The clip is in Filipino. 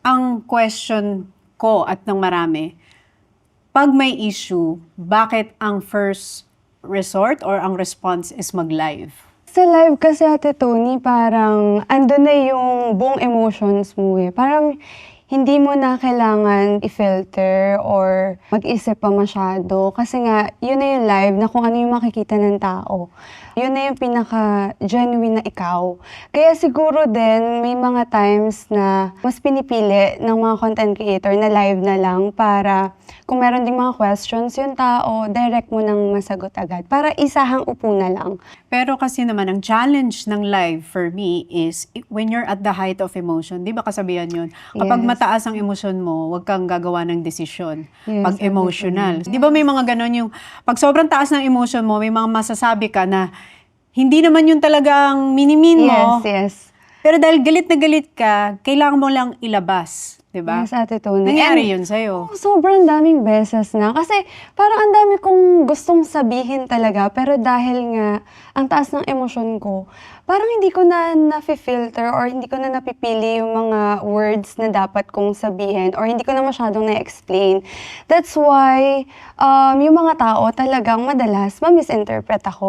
Ang question ko at ng marami, pag may issue, bakit ang first resort or ang response is mag-live? Sa live kasi Ate Tony, parang andun na yung buong emotions mo eh. Parang hindi mo na kailangan i-filter or mag-isip pa masyado. Kasi nga, yun na yung live na kung ano yung makikita ng tao. Yun na yung pinaka-genuine na ikaw. Kaya siguro din, may mga times na mas pinipili ng mga content creator na live na lang para kung meron ding mga questions yung tao, direct mo nang masagot agad. Para isahang upo na lang. Pero kasi naman, ang challenge ng live for me is when you're at the height of emotion, di ba kasabihan yun? Kapag Yes. mataas ang emosyon mo, huwag kang gagawa ng desisyon. Yes, Pag emotional. Di ba may mga ganon yung, pag sobrang taas ng emotion mo, may mga masasabi ka na hindi naman yun talagang minimin mo. Yes, yes. Pero dahil galit na galit ka, kailangan mo lang ilabas. Di ba? Yes, Ate Tony. Nangyari And yun sa'yo. sobrang daming beses na. Kasi parang ang dami kong gustong sabihin talaga. Pero dahil nga, ang taas ng emosyon ko, parang hindi ko na na-filter or hindi ko na napipili yung mga words na dapat kong sabihin or hindi ko na masyadong na-explain. That's why yung mga tao talagang madalas ma-misinterpret ako.